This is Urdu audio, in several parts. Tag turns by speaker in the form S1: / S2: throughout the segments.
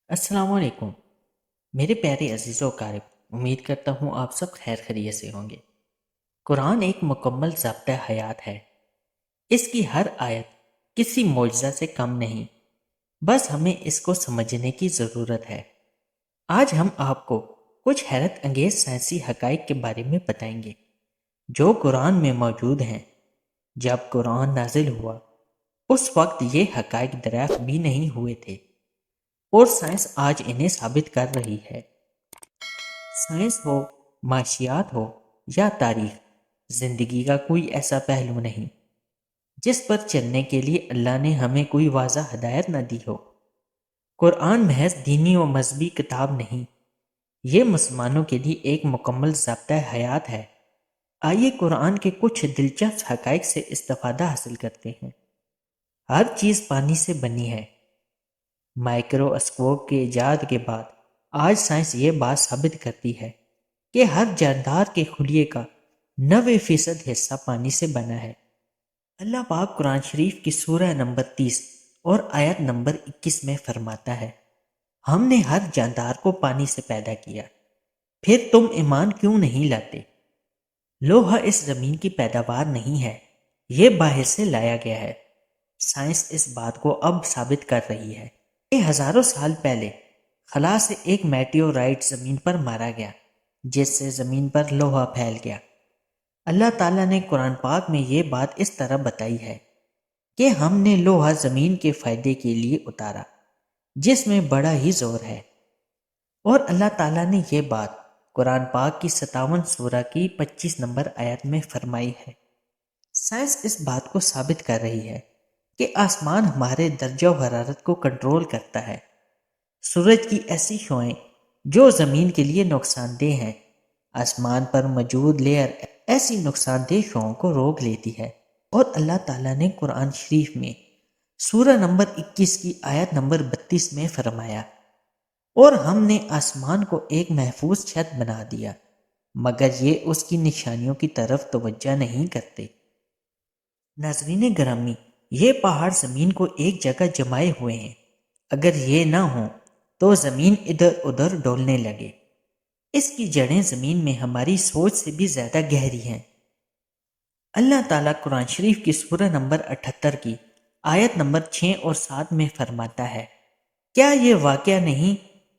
S1: السلام علیکم میرے پیارے عزیز و اقارب، امید کرتا ہوں آپ سب خیر خیریت سے ہوں گے۔ قرآن ایک مکمل ضابطہ حیات ہے۔ اس کی ہر آیت کسی معجزہ سے کم نہیں، بس ہمیں اس کو سمجھنے کی ضرورت ہے۔ آج ہم آپ کو کچھ حیرت انگیز سائنسی حقائق کے بارے میں بتائیں گے جو قرآن میں موجود ہیں۔ جب قرآن نازل ہوا اس وقت یہ حقائق دریافت بھی نہیں ہوئے تھے، اور سائنس آج انہیں ثابت کر رہی ہے۔ سائنس ہو، معاشیات ہو یا تاریخ، زندگی کا کوئی ایسا پہلو نہیں جس پر چلنے کے لیے اللہ نے ہمیں کوئی واضح ہدایت نہ دی ہو۔ قرآن محض دینی و مذہبی کتاب نہیں، یہ مسلمانوں کے لیے ایک مکمل ضابطہ حیات ہے۔ آئیے قرآن کے کچھ دلچسپ حقائق سے استفادہ حاصل کرتے ہیں۔ ہر چیز پانی سے بنی ہے۔ مائکرو اسکوپ کے ایجاد کے بعد آج سائنس یہ بات ثابت کرتی ہے کہ ہر جاندار کے خلیے کا 90% حصہ پانی سے بنا ہے۔ اللہ پاک قرآن شریف کی سورہ نمبر 30 اور آیت نمبر 21 میں فرماتا ہے، ہم نے ہر جاندار کو پانی سے پیدا کیا، پھر تم ایمان کیوں نہیں لاتے؟ لوہا اس زمین کی پیداوار نہیں ہے، یہ باہر سے لایا گیا ہے۔ سائنس اس بات کو اب ثابت کر رہی ہے کہ ہزاروں سال پہلے خلا سے ایک میٹیورائٹ زمین پر مارا گیا، جس سے زمین پر لوہا پھیل گیا۔ اللہ تعالیٰ نے قرآن پاک میں یہ بات اس طرح بتائی ہے کہ ہم نے لوہا زمین کے فائدے کے لیے اتارا، جس میں بڑا ہی زور ہے۔ اور اللہ تعالیٰ نے یہ بات قرآن پاک کی 57 سورہ کی 25 نمبر آیت میں فرمائی ہے۔ سائنس اس بات کو ثابت کر رہی ہے کہ آسمان ہمارے درجہ و حرارت کو کنٹرول کرتا ہے۔ سورج کی ایسی شعاعیں جو زمین کے لیے نقصان دہ ہیں، آسمان پر موجود لیئر ایسی نقصان دہ شعاعوں کو روک لیتی ہے۔ اور اللہ تعالیٰ نے قرآن شریف میں سورہ نمبر 21 کی آیت نمبر 32 میں فرمایا، اور ہم نے آسمان کو ایک محفوظ چھت بنا دیا، مگر یہ اس کی نشانیوں کی طرف توجہ نہیں کرتے۔ ناظرین گرامی، یہ پہاڑ زمین کو ایک جگہ جمائے ہوئے ہیں، اگر یہ نہ ہوں تو زمین ادھر ادھر ڈولنے لگے۔ اس کی جڑیں زمین میں ہماری سوچ سے بھی زیادہ گہری ہیں۔ اللہ تعالیٰ قرآن شریف کی سورہ نمبر 78 کی آیت نمبر 6 اور 7 میں فرماتا ہے، کیا یہ واقعہ نہیں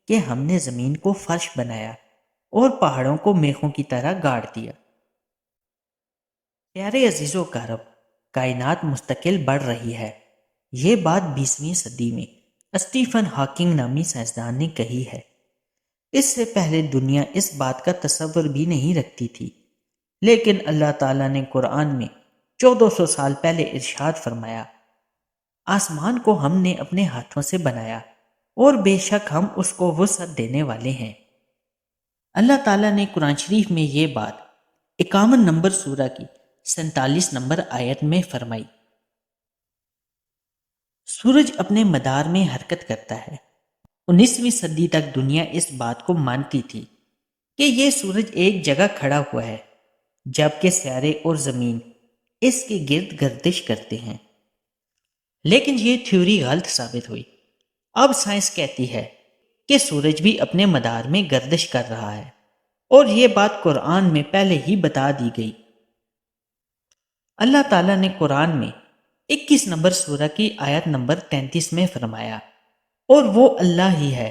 S1: کہ ہم نے زمین کو فرش بنایا اور پہاڑوں کو میخوں کی طرح گاڑ دیا؟ پیارے عزیز و اقارب، کائنات مستقل بڑھ رہی ہے۔ یہ بات 20ویں صدی میں اسٹیفن ہاکنگ نامی سائنسدان نے کہی ہے۔ اس سے پہلے دنیا اس بات کا تصور بھی نہیں رکھتی تھی، لیکن اللہ تعالیٰ نے قرآن میں 1400 سال پہلے ارشاد فرمایا، آسمان کو ہم نے اپنے ہاتھوں سے بنایا اور بے شک ہم اس کو وسعت دینے والے ہیں۔ اللہ تعالیٰ نے قرآن شریف میں یہ بات 51 نمبر سورہ کی 47 نمبر آیت میں فرمائی۔ سورج اپنے مدار میں حرکت کرتا ہے۔ 19ویں صدی تک دنیا اس بات کو مانتی تھی کہ یہ سورج ایک جگہ کھڑا ہوا ہے، جبکہ ستارے اور زمین اس کے گرد گردش کرتے ہیں۔ لیکن یہ تھیوری غلط ثابت ہوئی۔ اب سائنس کہتی ہے کہ سورج بھی اپنے مدار میں گردش کر رہا ہے، اور یہ بات قرآن میں پہلے ہی بتا دی گئی۔ اللہ تعالیٰ نے قرآن میں 21 نمبر سورہ کی آیت نمبر 33 میں فرمایا، اور وہ اللہ ہی ہے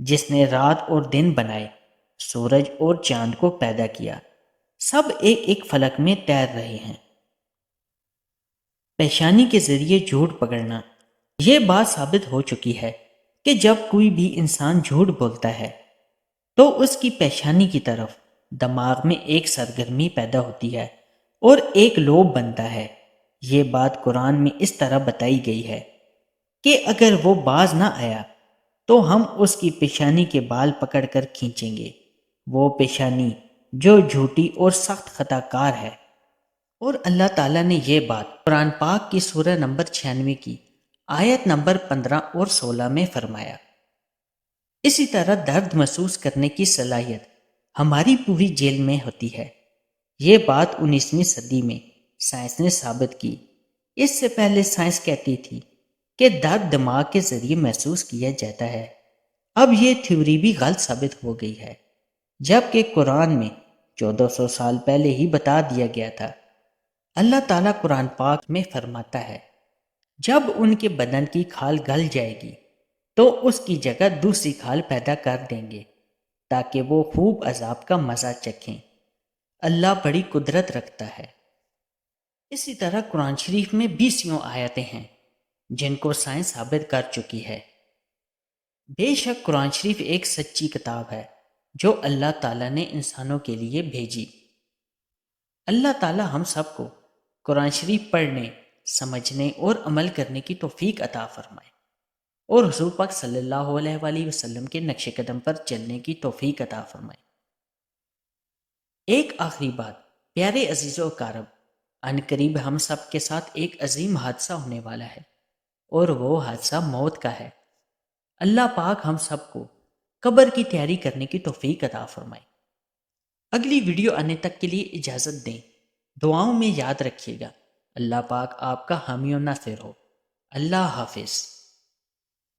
S1: جس نے رات اور دن بنائے، سورج اور چاند کو پیدا کیا، سب ایک ایک فلک میں تیر رہے ہیں۔ پیشانی کے ذریعے جھوٹ پکڑنا، یہ بات ثابت ہو چکی ہے کہ جب کوئی بھی انسان جھوٹ بولتا ہے تو اس کی پیشانی کی طرف دماغ میں ایک سرگرمی پیدا ہوتی ہے اور ایک لوب بنتا ہے۔ یہ بات قرآن میں اس طرح بتائی گئی ہے کہ اگر وہ باز نہ آیا تو ہم اس کی پیشانی کے بال پکڑ کر کھینچیں گے، وہ پیشانی جو جھوٹی اور سخت خطا کار ہے۔ اور اللہ تعالیٰ نے یہ بات قرآن پاک کی سورہ نمبر 96 کی آیت نمبر 15 اور 16 میں فرمایا۔ اسی طرح درد محسوس کرنے کی صلاحیت ہماری پوری جیل میں ہوتی ہے۔ یہ بات 19ویں صدی میں سائنس نے ثابت کی۔ اس سے پہلے سائنس کہتی تھی کہ درد دماغ کے ذریعے محسوس کیا جاتا ہے۔ اب یہ تھیوری بھی غلط ثابت ہو گئی ہے، جبکہ قرآن میں 1400 سال پہلے ہی بتا دیا گیا تھا۔ اللہ تعالیٰ قرآن پاک میں فرماتا ہے، جب ان کے بدن کی کھال گل جائے گی تو اس کی جگہ دوسری کھال پیدا کر دیں گے تاکہ وہ خوب عذاب کا مزہ چکھیں۔ اللہ بڑی قدرت رکھتا ہے۔ اسی طرح قرآن شریف میں 20 آیتیں ہیں جن کو سائنس ثابت کر چکی ہے۔ بے شک قرآن شریف ایک سچی کتاب ہے جو اللہ تعالیٰ نے انسانوں کے لیے بھیجی۔ اللہ تعالیٰ ہم سب کو قرآن شریف پڑھنے، سمجھنے اور عمل کرنے کی توفیق عطا فرمائے، اور حضور پاک صلی اللہ علیہ وآلہ وسلم کے نقش قدم پر چلنے کی توفیق عطا فرمائے۔ ایک آخری بات، پیارے عزیز و اقارب، ان قریب ہم سب کے ساتھ ایک عظیم حادثہ ہونے والا ہے، اور وہ حادثہ موت کا ہے۔ اللہ پاک ہم سب کو قبر کی تیاری کرنے کی توفیق عطا فرمائے۔ اگلی ویڈیو آنے تک کے لیے اجازت دیں، دعاؤں میں یاد رکھیے گا۔ اللہ پاک آپ کا حامی و ناصر ہو۔ اللہ حافظ۔